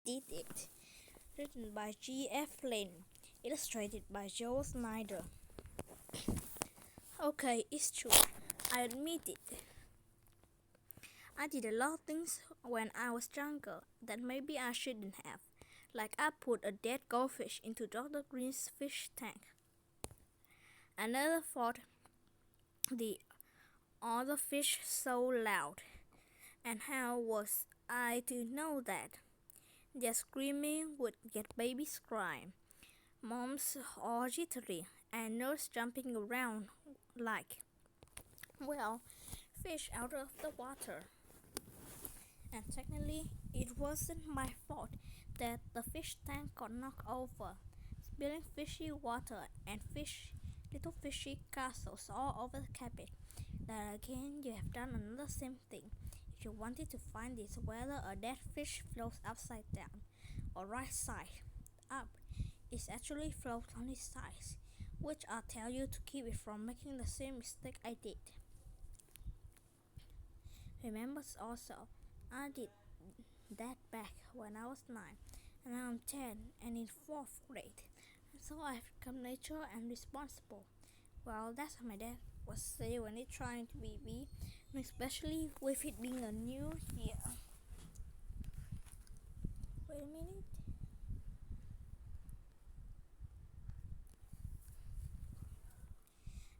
Did It. Written by G.F. Lynn. Illustrated by Joe Snyder. Okay, it's true. I admit it. I did a lot of things when I was younger that maybe I shouldn't have. Like I put a dead goldfish into Dr. Green's fish tank. I never thought the other fish so loud. And how was I to know that? Their screaming would get babies crying, moms all jittery, and nurse jumping around like, well, fish out of the water. And technically, it wasn't my fault that the fish tank got knocked over, spilling fishy water and little fishy castles all over the cabin. Then again, you have done another same thing. If you wanted to find this, whether a dead fish floats upside down or right side up, it actually floats on its sides, which I'll tell you to keep it from making the same mistake I did. Remember also, I did that back when I was 9, and now I'm 10 and in 4th grade, and so I've become mature and responsible. Well, that's how my dad was saying when he's trying to be me, and especially with it being a new year. Wait a minute.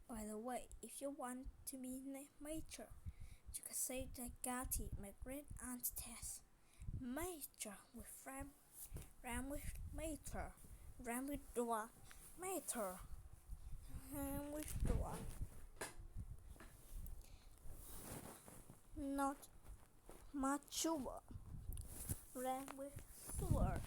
By the way, if you want to be mature, you could say that Gatti, my great aunt Tess. Major with ram with mater, ram with door, mater, ram with door. Not mature, ram with sewer.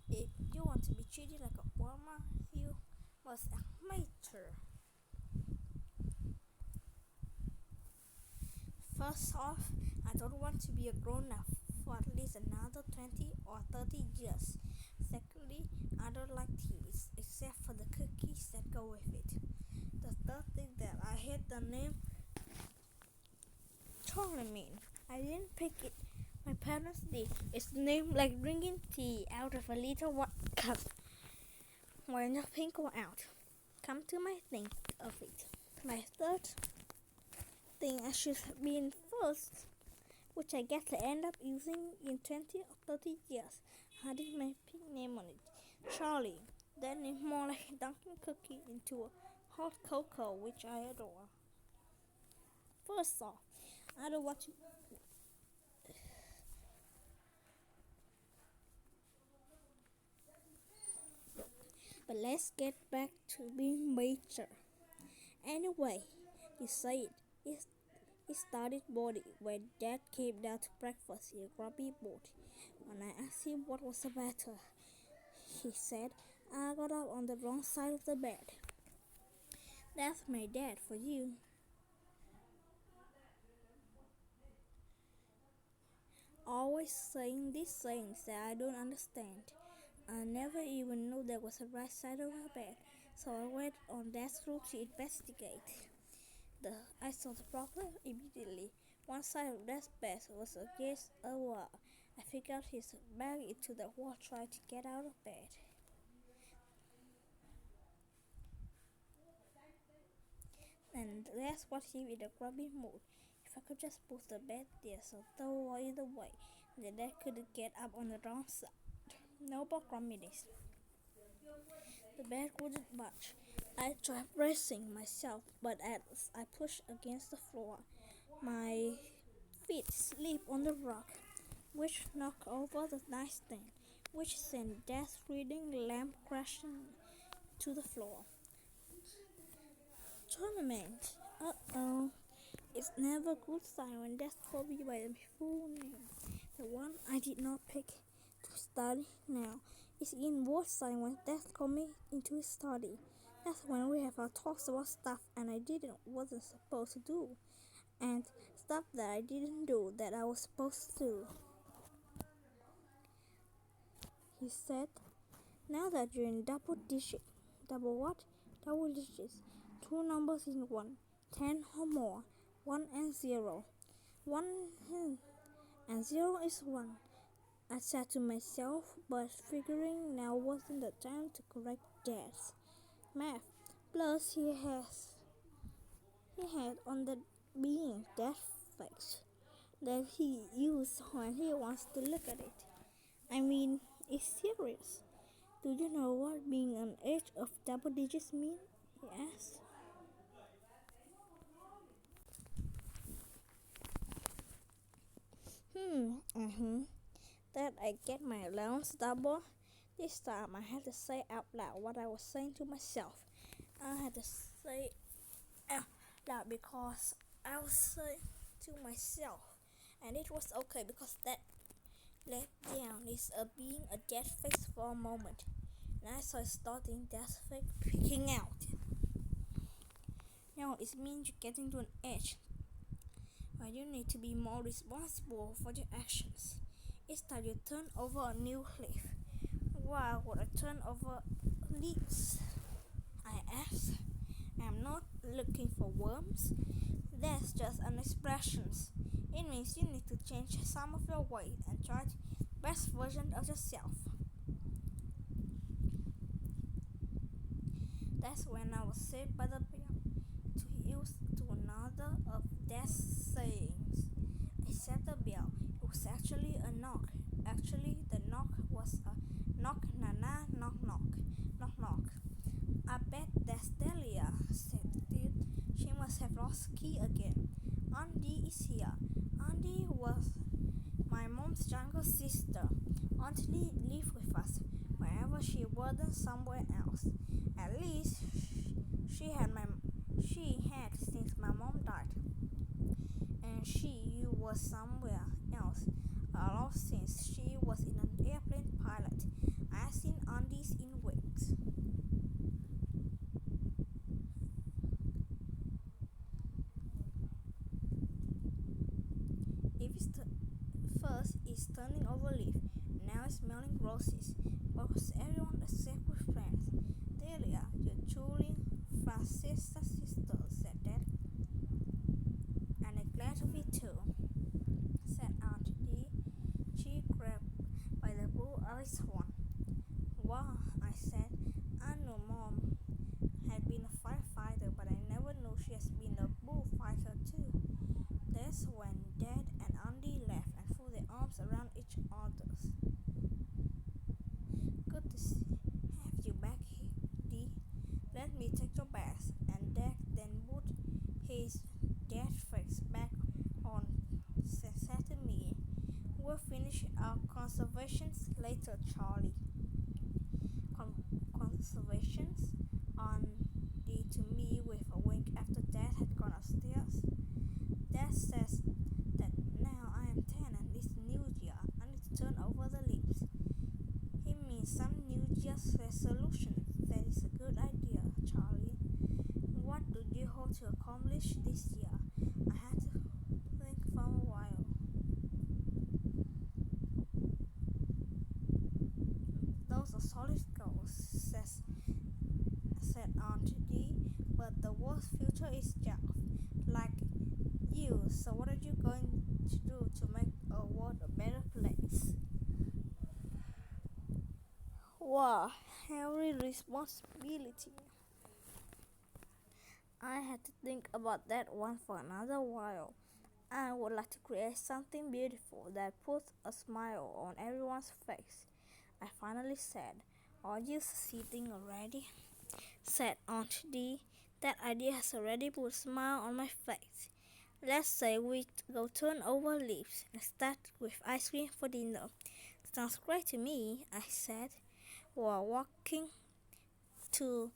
If you want to be treated like a farmer, you must act mature. First off, I don't want to be a grown-up for at least another 20 or 30 years. Secondly, I don't like teas, except for the cookies that go with it. The third thing that I hate the name tournament. I didn't pick it. My parents did. It's named like drinking tea out of a little white cup when the pink go out. Come to my think of it. My third thing I should have been first, which I guess I end up using in 20 or 30 years. I did my pink name on it, Charlie. That name more like a Dunkin' cookie into a hot cocoa, which I adore. First off, I don't want to. But let's get back to being mature. Anyway, you say it started boarding when Dad came down to breakfast in a grubby mood. When I asked him what was the matter, he said, I got up on the wrong side of the bed. That's my dad for you. Always saying these things that I don't understand. I never even knew there was a right side of the bed, so I went on Dad's room to investigate. I saw the problem immediately. One side of Dad's bed was against a wall. I figured his back into the wall trying to get out of bed. And that's what him in a grubby mood. If I could just move the bed there so throw either way, then Dad couldn't get up on the wrong side. No more grumminess. The bed wouldn't budge. I tried bracing myself, but as I pushed against the floor, my feet slipped on the rug, which knocked over the nightstand, which sent Dad's reading lamp crashing to the floor. Tournament. Uh-oh. It's never a good sign when Dad called me by my full name. The one I did not pick to study now. It's even worse sign when Dad called me into his study. That's when we have our talks about stuff and I wasn't supposed to do, and stuff that I didn't do that I was supposed to do. He said, now that you're in double digits, 2 numbers in one, 10 or more, 1 and 0. 1 and 0 is 1, I said to myself, but figuring now wasn't the time to correct Dad's math. Plus, he had on the being that face that he uses when he wants to look at it. I mean, it's serious. Do you know what being on edge of double digits mean? He asked. That I get my allowance double. This time I had to say out loud what I was saying to myself. I had to say out loud because I was saying to myself, and it was okay because that let down is being a dead face for a moment. And I started starting that face peeking out. Now it means you getting to an edge where you need to be more responsible for your actions. It's time you turn over a new leaf. Why would I turn over leaves? I asked. I'm not looking for worms. That's just an expression. It means you need to change some of your ways and try the best version of yourself. That's when I was saved by the bell to use to another of Dad's sayings. Except the bell, it was actually a knock. Actually, the knock was a knock, na na, knock, knock, knock, knock. I bet that's Delia, said Steve. She must have lost key again. Andy is here. Andy was my mom's younger sister. Auntie lived with us wherever she wasn't somewhere else. At least she had since my mom died. And she was somewhere else since she was in an airplane pilot. I seen Andy's in weeks. If it's first it's turning over leaf, now it's smelling roses. But was everyone except with friends? Delia, you're truly Francisca's sister, said Dad. And I'm glad of it too, said Aunt Dee. She grabbed by the bull of his horn. Wow, I said. I knew Mom had been a firefighter, but I never knew she has been a bullfighter too. That's when Dad and Andy laughed and threw their arms around each other's. Good to have you back, Dee. Let me take your bath. And Dad then put his dead face back on, said to me. We'll finish our conservations later, Charlie. Conservations? Andy to me with a wink after Dad had gone upstairs. Dad says that now I am 10 and it's New Year. I need to turn over the leaves. He means some New Year's resolution. That is a good idea, Charlie. What do you hope to accomplish this year? I had to think for a while. Those are solid goals, said Aunt Dee, but the worst future is Jeff. Like you, so what are you going to do to make our world a better place? Wow, heavy responsibility. I had to think about that one for another while. I would like to create something beautiful that puts a smile on everyone's face. I finally said, are you sitting already? Said Aunt Dee. That idea has already put a smile on my face. Let's say we go turn over leaves and start with ice cream for dinner. Sounds great to me, I said. While walking to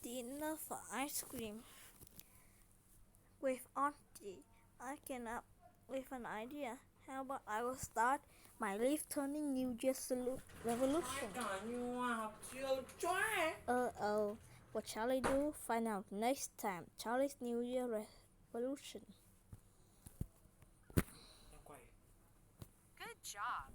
dinner for ice cream with Auntie, I came up with an idea. How about I will start my leaf turning New Year's revolution? What shall I do? Find out next time. Charlie's New Year revolution. Good job.